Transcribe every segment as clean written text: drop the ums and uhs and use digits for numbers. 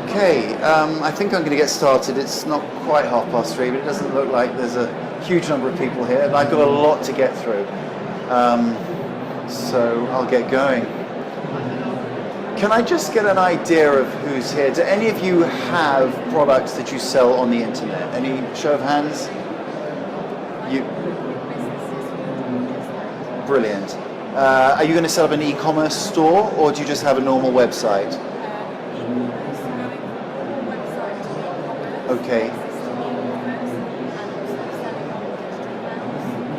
Okay, I think I'm going to get started. It's not quite 3:30, but it doesn't look like there's a huge number of people here. And I've got a lot to get through, so I'll get going. Can I just get an idea of who's here? Do any of you have products that you sell on the internet? Any show of hands? You. Brilliant. Are you going to set up an e-commerce store, or do you just have a normal website? Okay.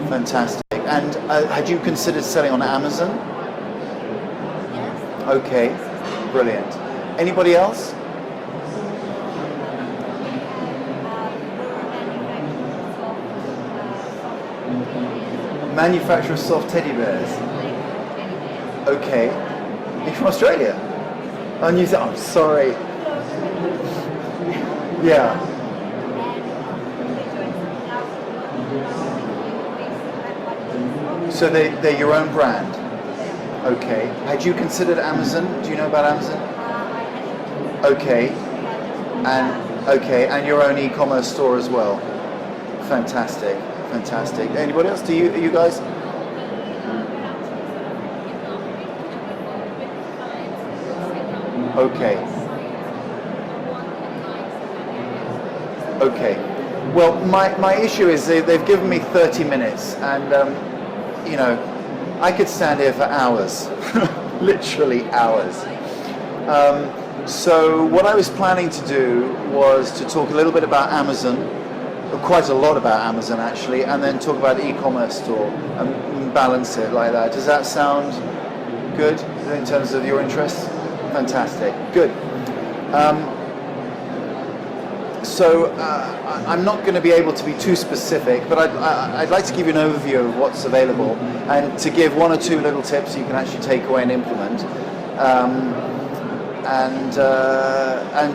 Fantastic. And had you considered selling on Amazon? Yes. Okay. Brilliant. Anybody else? Manufacturer of soft teddy bears. Okay. You're from Australia? Oh, New Zealand. I'm sorry. Yeah. So they're your own brand? Okay. Had you considered Amazon? Do you know about Amazon? Okay. And your own e-commerce store as well? Fantastic. Fantastic. Anybody else? Are you guys? Okay. Okay. Well, my issue is they've given me 30 minutes, and I could stand here for hours, literally hours. So what I was planning to do was to talk a little bit about Amazon, quite a lot about Amazon actually, and then talk about e-commerce store and balance it like that. Does that sound good in terms of your interests? Fantastic. Good. So I'm not going to be able to be too specific, but I'd like to give you an overview of what's available and to give one or two little tips you can actually take away and implement, and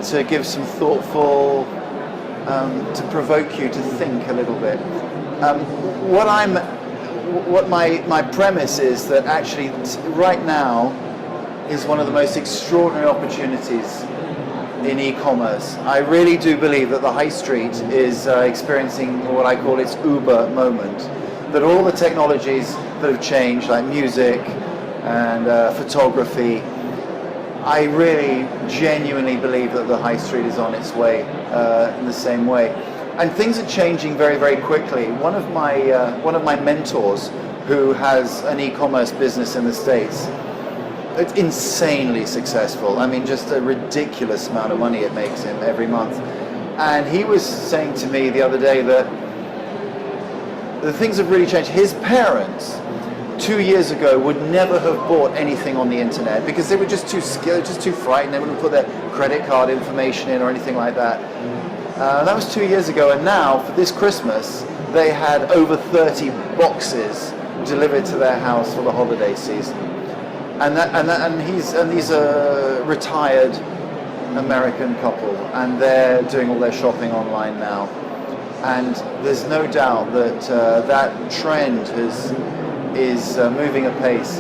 to give some thoughtful, to provoke you to think a little bit. What my premise is that actually right now is one of the most extraordinary opportunities in e-commerce. I really do believe that the high street is experiencing what I call its Uber moment. That all the technologies that have changed, like music and photography, I really genuinely believe that the high street is on its way in the same way. And things are changing very, very quickly. One of my mentors, who has an e-commerce business in the States, it's insanely successful. I mean, just a ridiculous amount of money it makes him every month. And he was saying to me the other day that the things have really changed. His parents 2 years ago would never have bought anything on the internet because they were just too scared, just too frightened. They wouldn't put their credit card information in or anything like that. That was 2 years ago, and now for this Christmas they had over 30 boxes delivered to their house for the holiday season. And he's a retired American couple, and they're doing all their shopping online now. And there's no doubt that that trend is moving apace,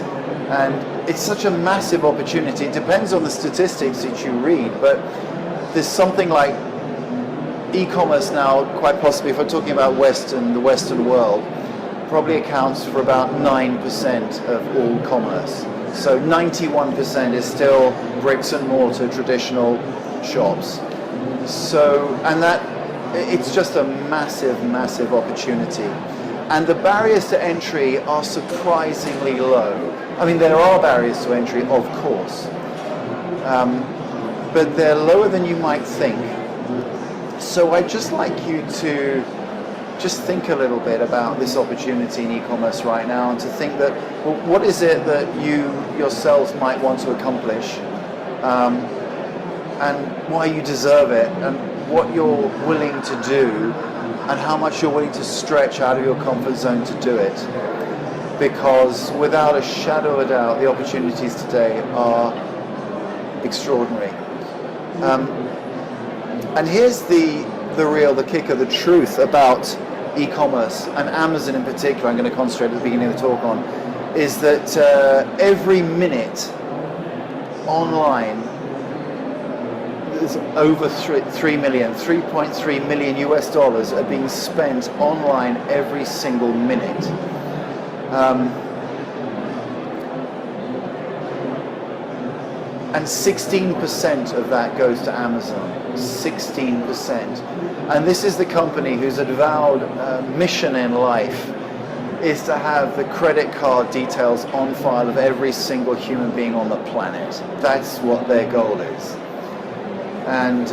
and it's such a massive opportunity. It depends on the statistics that you read, but there's something like e-commerce now, quite possibly, if we're talking about the Western world, probably accounts for about 9% of all commerce. So 91% is still bricks and mortar traditional shops. So, and that, it's just a massive, massive opportunity. And the barriers to entry are surprisingly low. I mean, there are barriers to entry, of course, but they're lower than you might think. So I'd just like you to just think a little bit about this opportunity in e-commerce right now, and to think that, well, what is it that you yourselves might want to accomplish, and why you deserve it, and what you're willing to do, and how much you're willing to stretch out of your comfort zone to do it. Because without a shadow of a doubt, the opportunities today are extraordinary. And here's the kicker, the truth about e-commerce, and Amazon in particular, I'm going to concentrate at the beginning of the talk on, is that every minute online, there's over 3.3 million US dollars are being spent online every single minute. And 16% of that goes to Amazon. 16%. And this is the company whose avowed mission in life is to have the credit card details on file of every single human being on the planet. That's what their goal is. And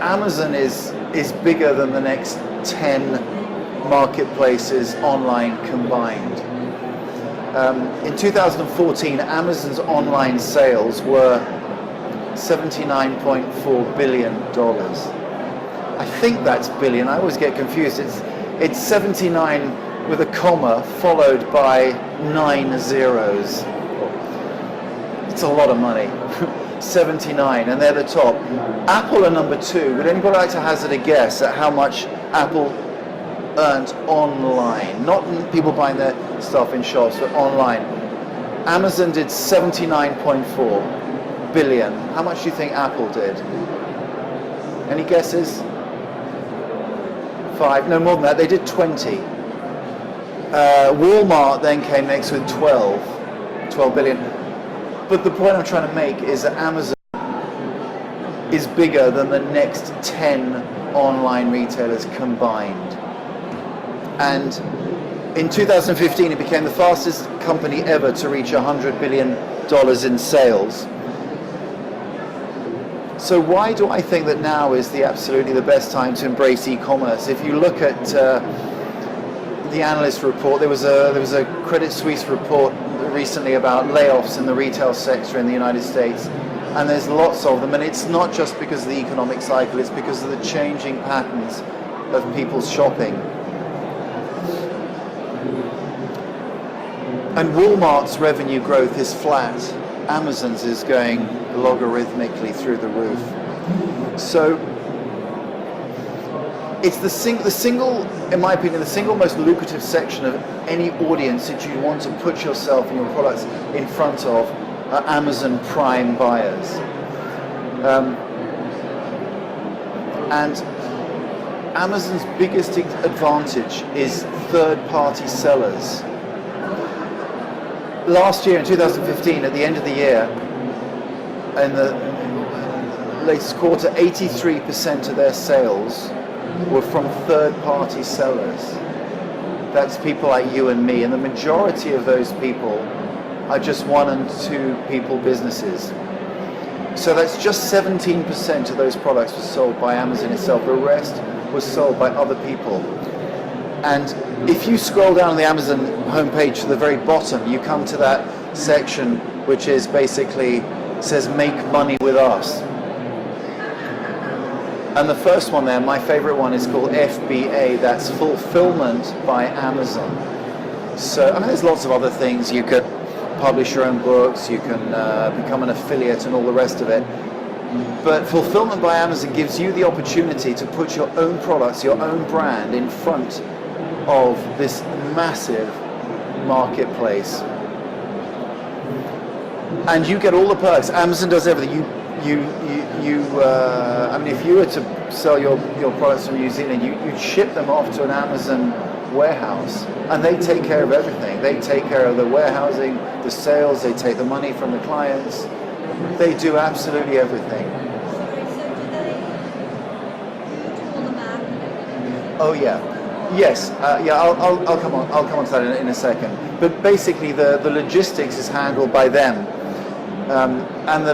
Amazon is bigger than the next 10 marketplaces online combined. In 2014, Amazon's online sales were $79.4 billion. I think that's billion. I always get confused. It's 79 with a comma followed by 9 zeros. It's a lot of money. 79, and they're the top. Apple are number 2. Would anybody like to hazard a guess at how much Apple earned online? Not people buying their stuff in shops, but online. Amazon did 79.4 billion. How much do you think Apple did? Any guesses? 5? No, more than that. They did 20. Walmart then came next with 12 billion. But the point I'm trying to make is that Amazon is bigger than the next 10 online retailers combined. And in 2015, it became the fastest company ever to reach $100 billion in sales. So why do I think that now is absolutely the best time to embrace e-commerce? If you look at the analyst report, there was a Credit Suisse report recently about layoffs in the retail sector in the United States, and there's lots of them, and it's not just because of the economic cycle, it's because of the changing patterns of people's shopping. And Walmart's revenue growth is flat. Amazon's is going logarithmically through the roof. So it's the single, in my opinion, the single most lucrative section of any audience that you want to put yourself and your products in front of are Amazon Prime buyers. And Amazon's biggest advantage is third-party sellers. Last year in 2015, at the end of the year, in the latest quarter, 83% of their sales were from third-party sellers. That's people like you and me, and the majority of those people are just 1 and 2 people businesses. So that's just 17% of those products were sold by Amazon itself. The rest was sold by other people. And if you scroll down the Amazon homepage to the very bottom, you come to that section which is basically says "Make money with us." And the first one there, my favorite one, is called FBA. That's Fulfillment by Amazon. So I mean, there's lots of other things. You could publish your own books. You can become an affiliate and all the rest of it. But Fulfillment by Amazon gives you the opportunity to put your own products, your own brand in front of this massive marketplace, and you get all the perks. Amazon does everything. I mean, if you were to sell your products from New Zealand, you'd ship them off to an Amazon warehouse, and they take care of everything. They take care of the warehousing, the sales. They take the money from the clients. They do absolutely everything. Oh yeah. Yes, I'll come on to that in a second. But basically, the logistics is handled by them, and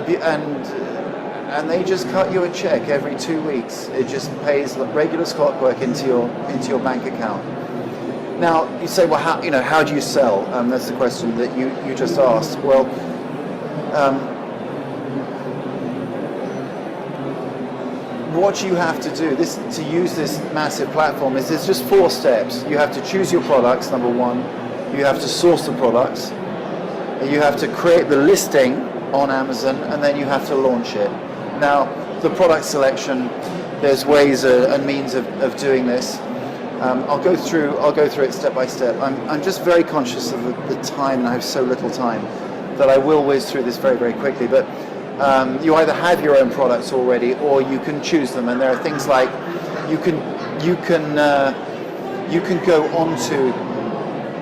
they just cut you a check every 2 weeks. It just pays regular clockwork into your bank account. Now you say, well, how do you sell? That's the question that you just asked. Well. What you have to do to use this massive platform is there's just 4 steps. You have to choose your products, number 1. You have to source the products. You have to create the listing on Amazon, and then you have to launch it. Now, the product selection, there's ways and means of doing this. I'll go through it step by step. I'm just very conscious of the time, and I have so little time that I will whiz through this very, very quickly. But You either have your own products already, or you can choose them. And there are things like you can go onto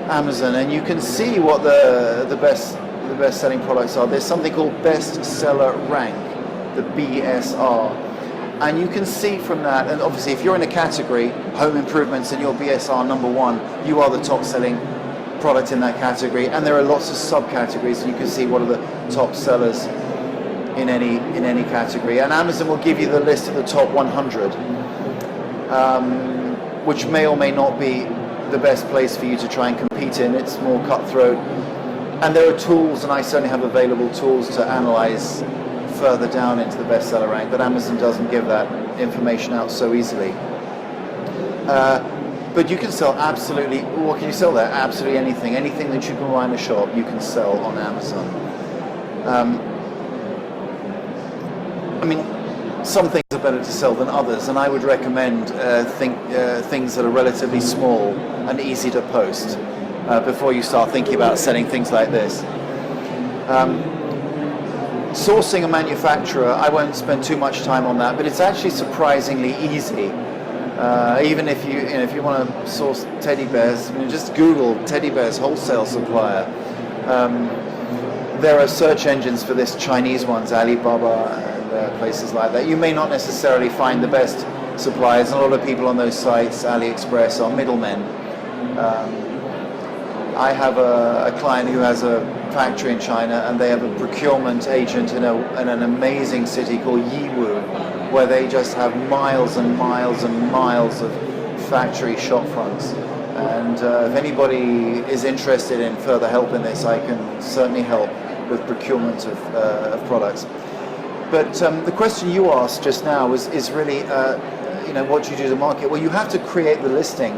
Amazon and you can see what the best selling products are. There's something called bestseller rank, the BSR, and you can see from that. And obviously, if you're in a category, home improvements, and you're BSR number 1, you are the top selling product in that category. And there are lots of subcategories, and you can see what are the top sellers in any category. And Amazon will give you the list of the top 100, which may or may not be the best place for you to try and compete in. It's more cutthroat. And there are tools, and I certainly have available tools to analyze further down into the bestseller rank, but Amazon doesn't give that information out so easily. But you can sell absolutely, what can you sell there? Absolutely anything. Anything that you can buy in a shop, you can sell on Amazon. I mean, some things are better to sell than others, and I would recommend things that are relatively small and easy to post before you start thinking about selling things like this. Sourcing a manufacturer, I won't spend too much time on that, but it's actually surprisingly easy. Even if you want to source teddy bears, just Google teddy bears wholesale supplier. There are search engines for this, Chinese ones, Alibaba and places like that. You may not necessarily find the best suppliers. A lot of people on those sites, AliExpress, are middlemen. I have a client who has a factory in China, and they have a procurement agent in an amazing city called Yiwu, where they just have miles and miles and miles of factory shop fronts. And if anybody is interested in further help in this, I can certainly help with procurement of products. But the question you asked just now is really, what do you do to market? Well, you have to create the listing.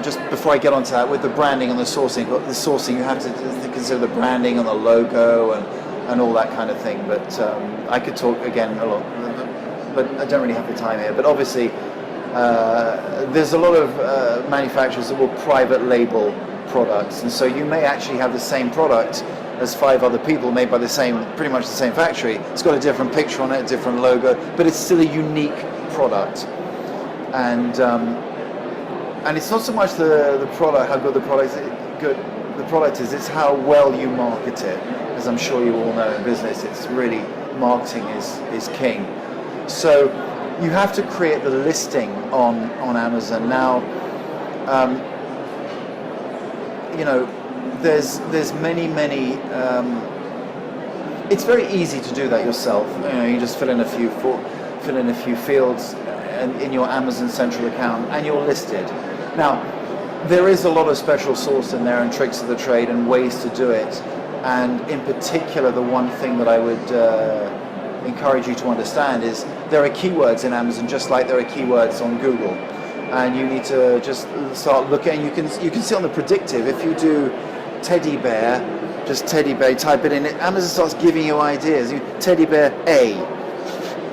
Just before I get onto that, with the branding and the sourcing, you have to consider the branding and the logo and all that kind of thing. But I could talk again a lot, but I don't really have the time here. But obviously, there's a lot of manufacturers that will private label products, and so you may actually have the same product as 5 other people made by pretty much the same factory. It's got a different picture on it, a different logo, but it's still a unique product. And it's not so much the product, how good the product is, it's how well you market it. As I'm sure you all know in business, it's really, marketing is king. So you have to create the listing on Amazon. Now, there's many, it's very easy to do that yourself. You just fill in a few fields in your Amazon Central account, and you're listed. Now, there is a lot of special sauce in there and tricks of the trade and ways to do it. And in particular, the one thing that I would encourage you to understand is there are keywords in Amazon just like there are keywords on Google. And you need to just start looking. You can see on the predictive, if you do teddy bear, just teddy bear, type it in, Amazon starts giving you ideas. Teddy bear A,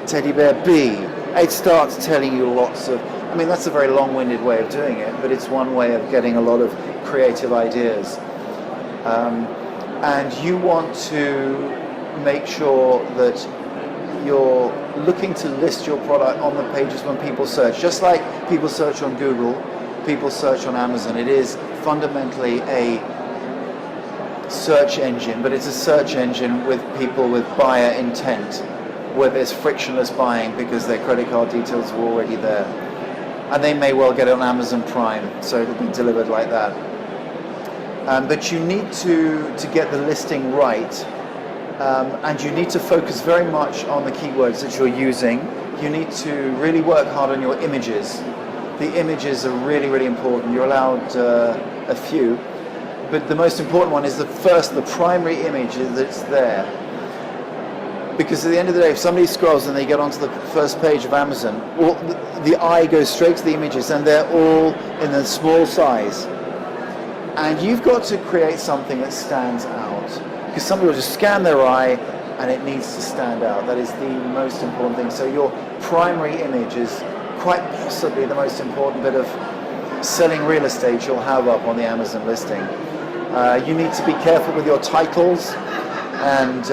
teddy bear B. It starts telling you lots of, that's a very long-winded way of doing it, but it's one way of getting a lot of creative ideas. And you want to make sure that you're looking to list your product on the pages when people search. Just like people search on Google, people search on Amazon. It is fundamentally a search engine, but it's a search engine with people with buyer intent, where there's frictionless buying because their credit card details are already there. And they may well get it on Amazon Prime, so it'll be delivered like that. But you need to get the listing right, and you need to focus very much on the keywords that you're using. You need to really work hard on your images. The images are really, really important. You're allowed a few, but the most important one is the primary image that's there. Because at the end of the day, if somebody scrolls and they get onto the first page of Amazon, the eye goes straight to the images, and they're all in a small size. And you've got to create something that stands out. Because somebody will just scan their eye, and it needs to stand out. That is the most important thing. So your primary image is quite possibly the most important bit of selling real estate you'll have up on the Amazon listing. You need to be careful with your titles and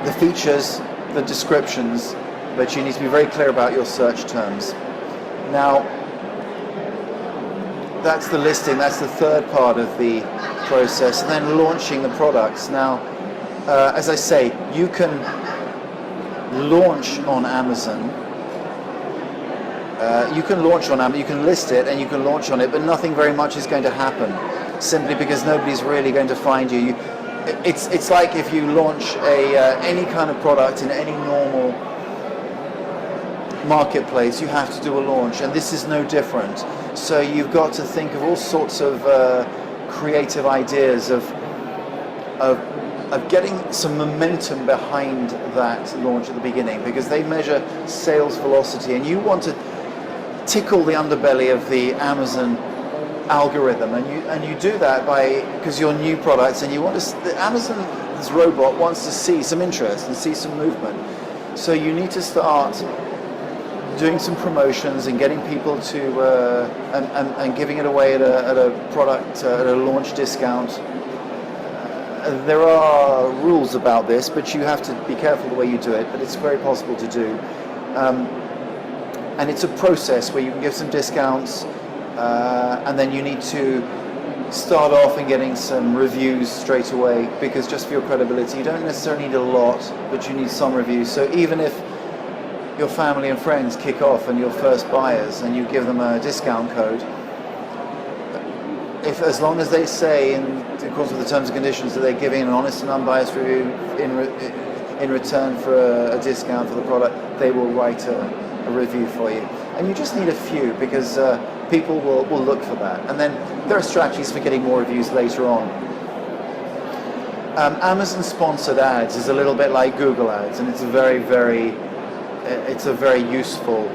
the features, the descriptions, but you need to be very clear about your search terms. Now, that's the listing, that's the third part of the process, and then launching the products. Now, as I say, you can launch on Amazon. You can list it and you can launch on it, but nothing very much is going to happen, simply because nobody's really going to find you. It's like if you launch any kind of product in any normal marketplace, you have to do a launch, and this is no different. So you've got to think of all sorts of creative ideas of getting some momentum behind that launch at the beginning, because they measure sales velocity, and you want to tickle the underbelly of the Amazon algorithm, and you do that because you're new products, and you want to. Amazon's robot wants to see some interest and see some movement. So you need to start doing some promotions and getting people to and giving it away at a product at a launch discount. There are rules about this, but you have to be careful the way you do it, but it's very possible to do. And it's a process where you can give some discounts, and then you need to start off in getting some reviews straight away, because just for your credibility, you don't necessarily need a lot, but you need some reviews. So even if your family and friends kick off and your first buyers and you give them a discount code, as long as they say, in accordance with the terms and conditions, that they're giving an honest and unbiased review in return for a discount for the product, they will write a review for you. And you just need a few, because people will look for that. And then there are strategies for getting more reviews later on. Amazon sponsored ads is a little bit like Google ads, and it's a very useful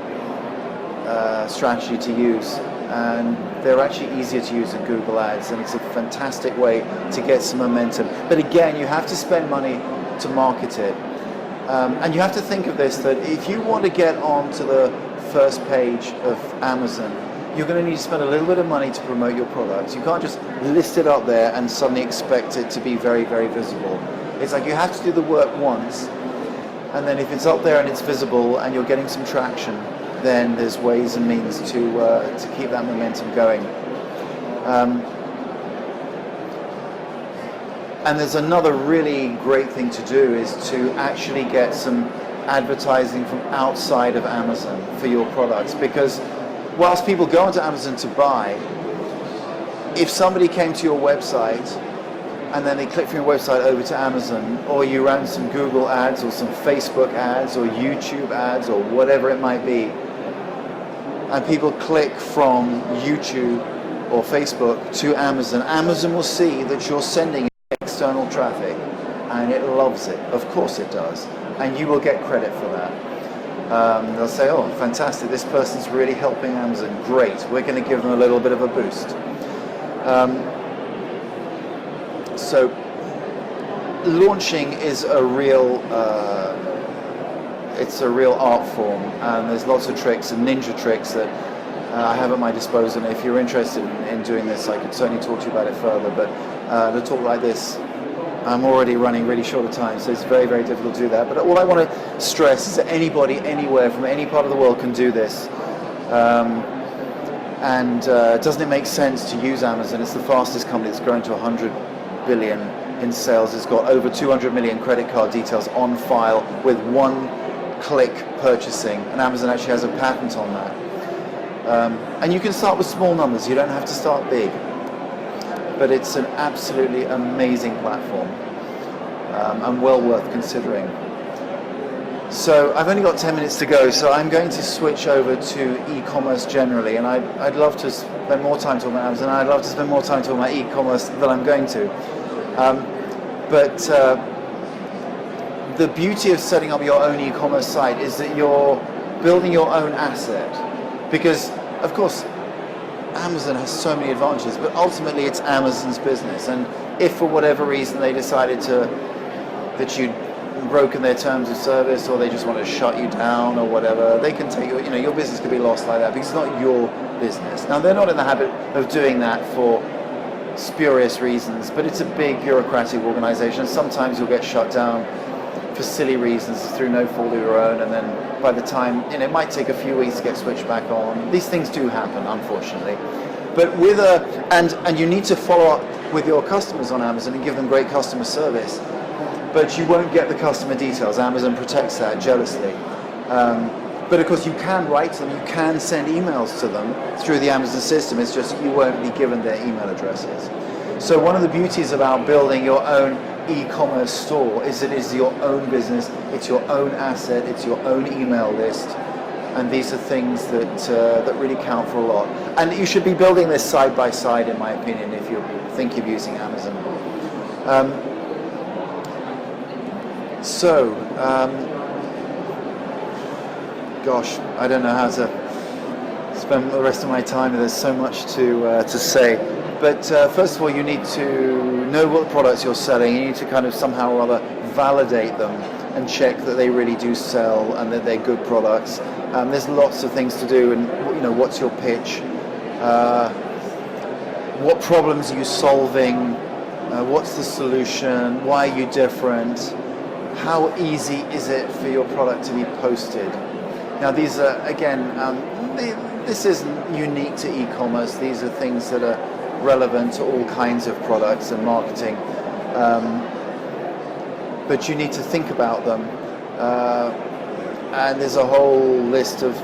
strategy to use, and they're actually easier to use than Google ads, and it's a fantastic way to get some momentum. But again, you have to spend money to market it, and you have to think of this, that if you want to get onto the first page of Amazon, you're going to need to spend a little bit of money to promote your products. You can't just list it up there and suddenly expect it to be very visible. It's like you have to do the work once, and then if it's up there and it's visible and you're getting some traction, then there's ways and means to keep that momentum going. And there's another really great thing to do, is to actually get some advertising from outside of Amazon for your products, because whilst people go onto Amazon to buy, if somebody came to your website and then they click from your website over to Amazon, or you ran some Google ads or some Facebook ads or YouTube ads or whatever it might be, and people click from YouTube or Facebook to Amazon, Amazon will see that you're sending external traffic, and it loves it. Of course it does. And you will get credit for that. They'll say, oh, fantastic, this person's really helping Amazon. Great, we're going to give them a little bit of a boost. So launching is a real it's a real art form, and there's lots of tricks and ninja tricks that I have at my disposal, and if you're interested in doing this, I could certainly talk to you about it further, but to talk like this, I'm already running really short of time, so it's very difficult to do that. But all I want to stress is that anybody, anywhere, from any part of the world can do this. Doesn't it make sense to use Amazon? It's the fastest company. It's grown to 100 billion in sales. It's got over 200 million credit card details on file with one-click purchasing, and Amazon actually has a patent on that. And you can start with small numbers. You don't have to start big. But it's an absolutely amazing platform, and well worth considering. So I've only got 10 minutes to go, so I'm going to switch over to e-commerce generally, and I'd love to spend more time talking about Amazon. I'd love to spend more time talking about e-commerce than I'm going to. But the beauty of setting up your own e-commerce site is that you're building your own asset, because of course Amazon has so many advantages, but ultimately it's Amazon's business, and if for whatever reason they decided that you'd broken their terms of service, or they just want to shut you down or whatever, they can take your business could be lost like that, because it's not your business. Now, they're not in the habit of doing that for spurious reasons, but it's a big bureaucratic organization, and sometimes you'll get shut down for silly reasons through no fault of your own, and then by the time, it might take a few weeks to get switched back on. These things do happen, unfortunately. But and you need to follow up with your customers on Amazon and give them great customer service, but you won't get the customer details. Amazon protects that jealously. But of course you can write to them, you can send emails to them through the Amazon system, it's just you won't be given their email addresses. So one of the beauties about building your own e-commerce store is it is your own business, it's your own asset, it's your own email list, and these are things that really count for a lot. And you should be building this side by side, in my opinion, if you think of using Amazon. Gosh, I don't know how to spend the rest of my time. There's so much to say. But first of all, you need to know what products you're selling. You need to kind of somehow or other validate them and check that they really do sell and that they're good products. There's lots of things to do, and what's your pitch? What problems are you solving? What's the solution? Why are you different? How easy is it for your product to be posted? Now these are, again, this isn't unique to e-commerce. These are things that are relevant to all kinds of products and marketing. But you need to think about them. And there's a whole list of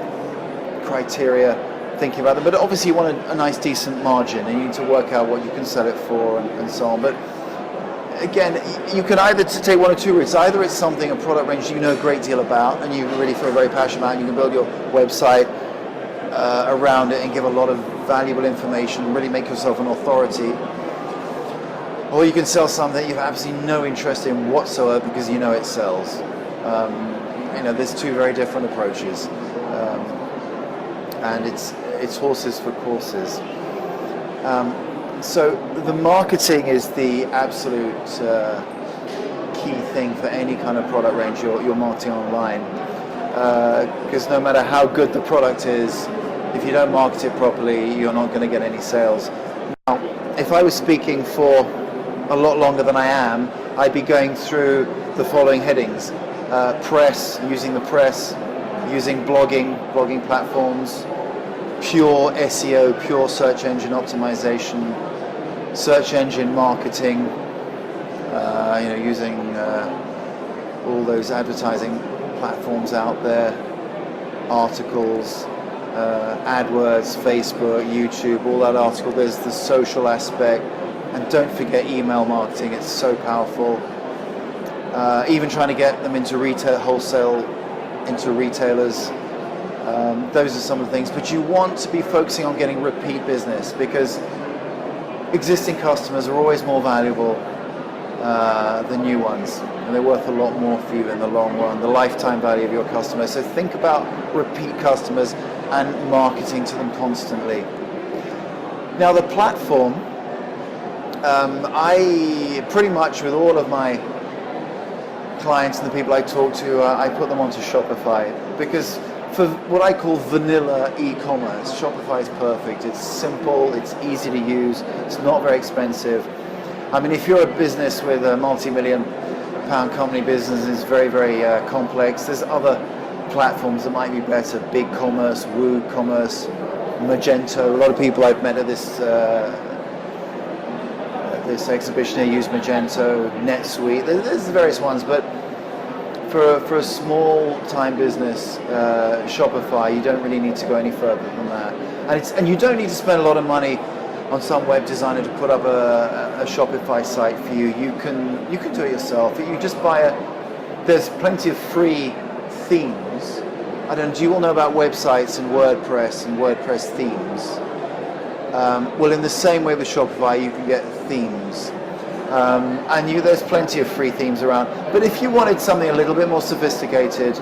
criteria thinking about them. But obviously you want a nice, decent margin, and you need to work out what you can sell it for and so on. But again, you can either take one or two routes. Either it's something, a product range you know a great deal about and you really feel very passionate about, and you can build your website around it and give a lot of valuable information, really make yourself an authority. Or you can sell something that you have absolutely no interest in whatsoever because you know it sells. There's two very different approaches. And it's horses for courses. So the marketing is the absolute key thing for any kind of product range you're marketing online. Because no matter how good the product is, if you don't market it properly, you're not going to get any sales. Now, if I was speaking for a lot longer than I am, I'd be going through the following headings. Press, using the press, using blogging platforms, pure SEO, pure search engine optimization, search engine marketing, using all those advertising platforms out there, articles, AdWords, Facebook, YouTube, all that article. There's the social aspect, and don't forget email marketing. It's so powerful. Even trying to get them into retail, wholesale, into retailers. Those are some of the things. But you want to be focusing on getting repeat business, because existing customers are always more valuable than new ones, and they're worth a lot more for you in the long run, the lifetime value of your customers. So think about repeat customers and marketing to them constantly. Now the platform, I pretty much, with all of my clients and the people I talk to, I put them onto Shopify, because for what I call vanilla e-commerce, Shopify is perfect. It's simple, it's easy to use, it's not very expensive. I mean, if you're a business with a multi-million pound company business, it's very, very complex. There's other platforms that might be better. BigCommerce, WooCommerce, Magento. A lot of people I've met at this exhibition here use Magento, NetSuite. There's various ones, but for a small time business, Shopify, you don't really need to go any further than that. And you don't need to spend a lot of money on some web designer to put up a Shopify site for you. You can do it yourself. You just buy there's plenty of free themes. I don't know, do you all know about websites and WordPress themes? Well, in the same way with Shopify, you can get themes. There's plenty of free themes around. But if you wanted something a little bit more sophisticated,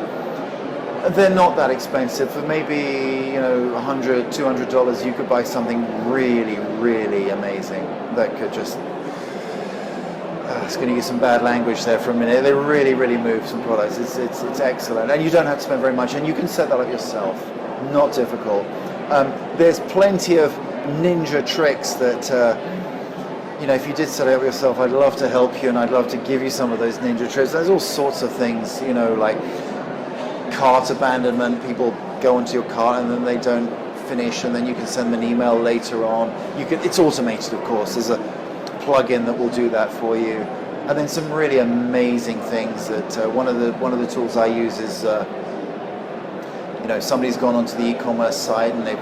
they're not that expensive. For maybe $100, $200, you could buy something really, really amazing that could just. It's going to use some bad language there for a minute. They really, really move some products. It's excellent, and you don't have to spend very much, and you can set that up yourself. Not difficult. There's plenty of ninja tricks that if you did set it up yourself, I'd love to help you, and I'd love to give you some of those ninja tricks. There's all sorts of things, like cart abandonment. People go onto your cart and then they don't finish, and then you can send them an email later on. It's automated, of course. There's a plugin that will do that for you. And then some really amazing things that one of the tools I use is, somebody's gone onto the e-commerce site and they've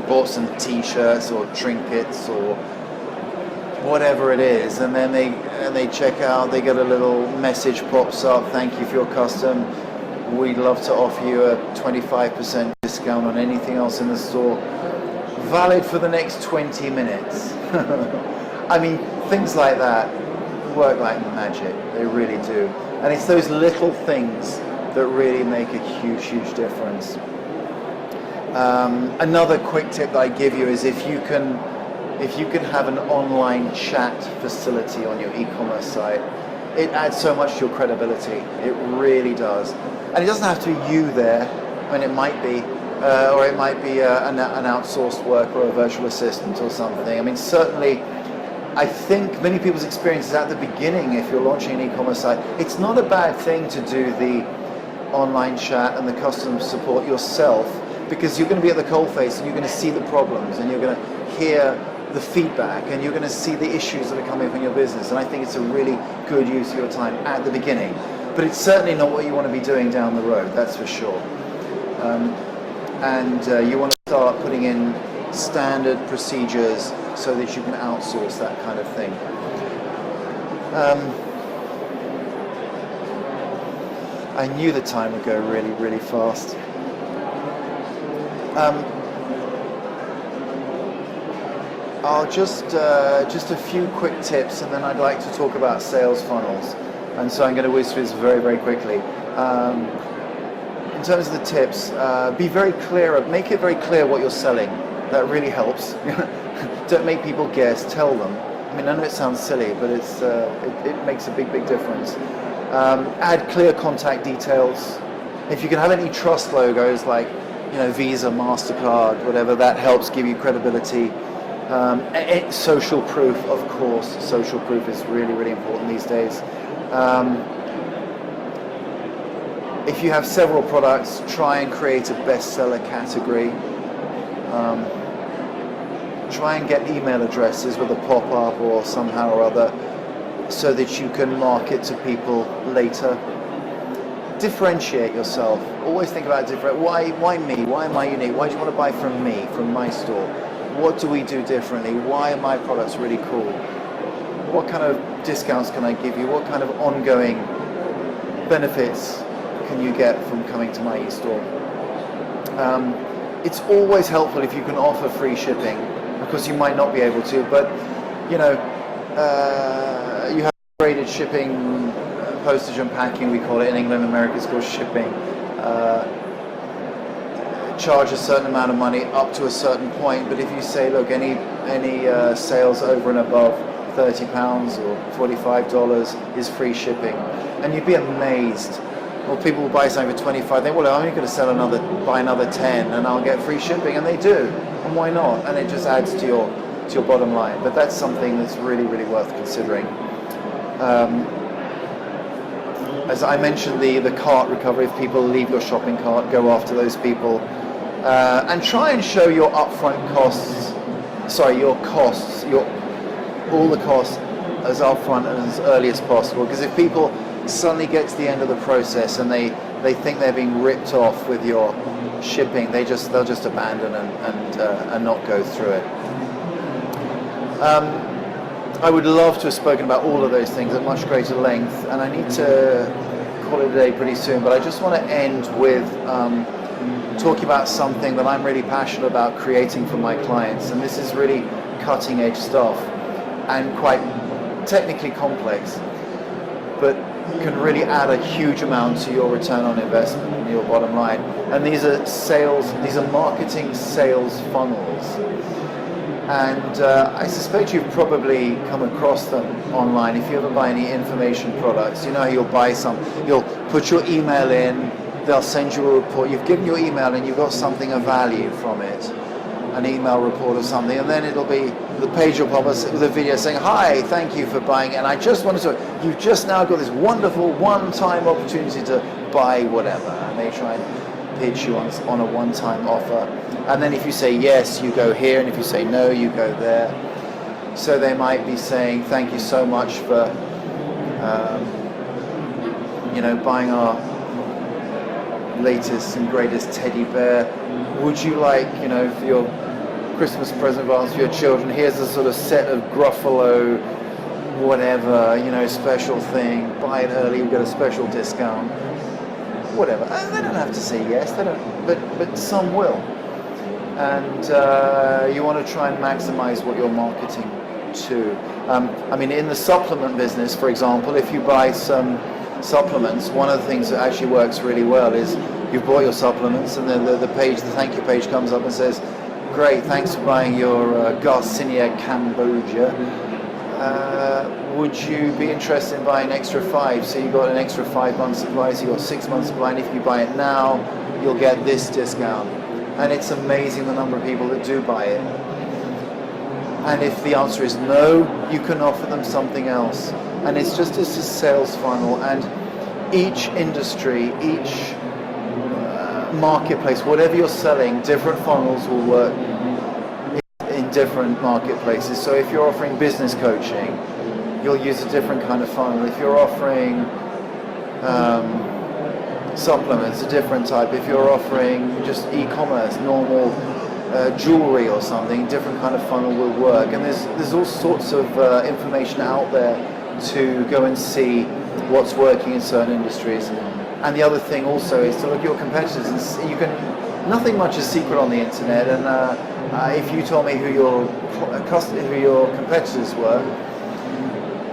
bought some t-shirts or trinkets or whatever it is, and then they check out, they get a little message pops up, thank you for your custom, we'd love to offer you a 25% discount on anything else in the store, valid for the next 20 minutes. I mean, things like that work like magic, they really do. And it's those little things that really make a huge difference. Another quick tip that I give you is if you can have an online chat facility on your e-commerce site, it adds so much to your credibility. It really does. And it doesn't have to be you there. I mean, it might be, or it might be an outsourced worker or a virtual assistant or something. I mean, certainly, I think many people's experience is at the beginning, if you're launching an e-commerce site, it's not a bad thing to do the online chat and the customer support yourself, because you're going to be at the coalface and you're going to see the problems and you're going to hear the feedback and you're going to see the issues that are coming up in your business. And I think it's a really good use of your time at the beginning. But it's certainly not what you want to be doing down the road, that's for sure. You want to start putting in standard procedures so that you can outsource that kind of thing. I knew the time would go really fast. I'll just a few quick tips, and then I'd like to talk about sales funnels. And so I'm going to whiz through this very quickly. In terms of the tips, be very clear. Make it very clear what you're selling. That really helps. Don't make people guess. Tell them. I mean, I know it sounds silly, but it makes a big difference. Add clear contact details. If you can have any trust logos like Visa, MasterCard, whatever, that helps give you credibility. Social proof, of course. Social proof is really important these days. If you have several products, try and create a bestseller category. Try and get email addresses with a pop-up or somehow or other so that you can market to people later. Differentiate yourself. Always think about why me? Why am I unique? Why do you want to buy from me, from my store? What do we do differently? Why are my products really cool? What kind of discounts can I give you? What kind of ongoing benefits can you get from coming to my e-store? It's always helpful if you can offer free shipping, because you might not be able to, but you have graded shipping, postage and packing, we call it in England. America it's called shipping. Charge a certain amount of money up to a certain point, but if you say, look, any sales over and above £30 or $45 is free shipping, and you'd be amazed. Well, people will buy something for 25. They well, I'm only going to buy another 10, and I'll get free shipping, and they do. And why not? And it just adds to your bottom line. But that's something that's really worth considering. As I mentioned, the cart recovery. If people leave your shopping cart, go after those people, and try and show your upfront costs. Sorry, your costs, all the costs as upfront and as early as possible. Because if people suddenly get to the end of the process and they think they're being ripped off with your shipping, they'll just abandon and not go through it. I would love to have spoken about all of those things at much greater length, and I need to call it a day pretty soon, but I just want to end with talking about something that I'm really passionate about creating for my clients, and this is really cutting edge stuff and quite technically complex, but can really add a huge amount to your return on investment and your bottom line. And these are marketing sales funnels. And I suspect you've probably come across them online. If you ever buy any information products, you know how you'll put your email in, they'll send you a report. You've given your email and you've got something of value from it, an email report or something, and then it'll be the page will pop up with a video saying, "Hi, thank you for buying," and I just wanted to, you've just now got this wonderful one-time opportunity to buy whatever, and they try and pitch you on a one-time offer. And then if you say yes, you go here, and if you say no, you go there. So they might be saying, "Thank you so much for buying our latest and greatest teddy bear. Would you like, for your Christmas present for your children, here's a sort of set of Gruffalo whatever, special thing, buy it early, you get a special discount," whatever. And they don't have to say yes, they don't, but some will. And you want to try and maximize what you're marketing to. In the supplement business, for example, if you buy some supplements, one of the things that actually works really well is you've bought your supplements, and then the thank you page comes up and says, "Great, thanks for buying your Garcinia Cambogia. Would you be interested in buying an extra 5? So you got an extra 5 months supply, so you got 6 months supply, and if you buy it now, you'll get this discount." And it's amazing the number of people that do buy it. And if the answer is no, you can offer them something else. And it's a sales funnel, and each industry, each marketplace, whatever you're selling, different funnels will work in different marketplaces. So if you're offering business coaching, you'll use a different kind of funnel. If you're offering supplements, a different type. If you're offering just e-commerce, normal jewelry or something, different kind of funnel will work. And there's all sorts of information out there to go and see what's working in certain industries. And the other thing also is to look at your competitors, and nothing much is secret on the internet. And if you told me who your competitors were,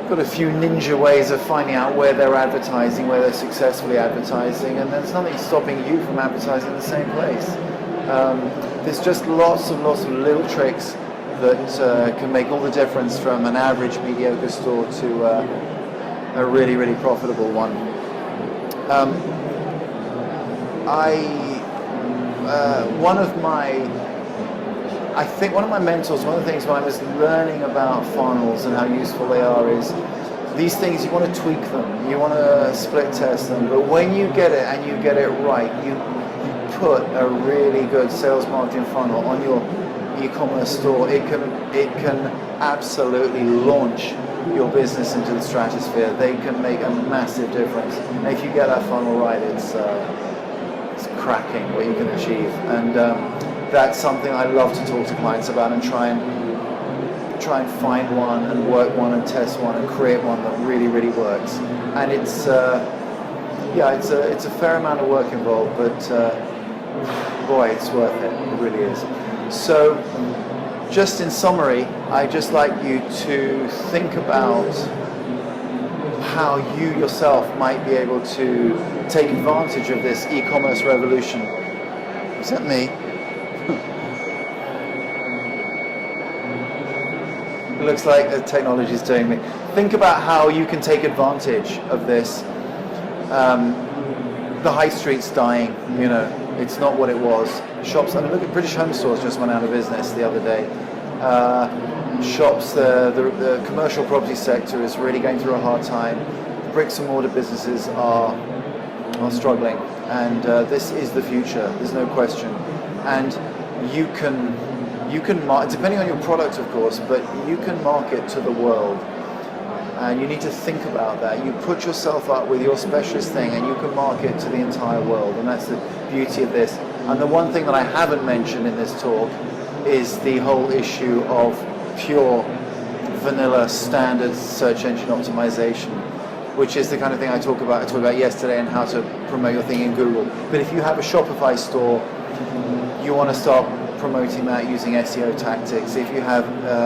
got a few ninja ways of finding out where they're advertising, where they're successfully advertising, and there's nothing stopping you from advertising in the same place. There's just lots of little tricks that can make all the difference from an average mediocre store to a really, really profitable one. One of my mentors, one of the things when I was learning about funnels and how useful they are is these things, you want to tweak them, you want to split test them, but when you get it and you get it right, you put a really good sales marketing funnel on your e-commerce store, it can absolutely launch your business into the stratosphere. They can make a massive difference. And if you get that funnel right, it's cracking what you can achieve. And that's something I love to talk to clients about and try and find one and work one and test one and create one that really, really works. And it's a fair amount of work involved, but boy, it's worth it. It really is. So, just in summary, I'd just like you to think about how you yourself might be able to take advantage of this e-commerce revolution. Is that me? It looks like the technology is doing me. Think about how you can take advantage of this. The high street's dying, it's not what it was. Shops, look at British Home Stores just went out of business the other day. Shops, the commercial property sector is really going through a hard time. Bricks and mortar businesses are struggling, and this is the future. There's no question. And you can depending on your product, of course, but you can market to the world. And you need to think about that. You put yourself up with your specialist thing, and you can market to the entire world. And that's the beauty of this. And the one thing that I haven't mentioned in this talk is the whole issue of pure vanilla standard search engine optimization, which is the kind of thing I talked about yesterday, and how to promote your thing in Google. But if you have a Shopify store, you want to start promoting that using SEO tactics. If you have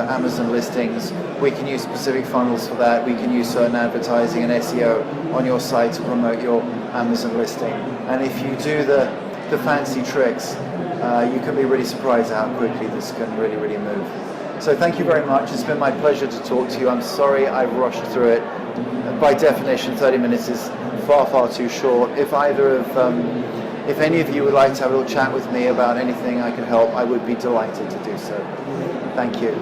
Amazon listings, we can use specific funnels for that. We can use certain advertising and SEO on your site to promote your Amazon listing. And if you do the fancy tricks, you can be really surprised at how quickly this can really, really move. So thank you very much. It's been my pleasure to talk to you. I'm sorry I've rushed through it. By definition, 30 minutes is far, far too short. If any of you would like to have a little chat with me about anything I can help, I would be delighted to do so. Thank you.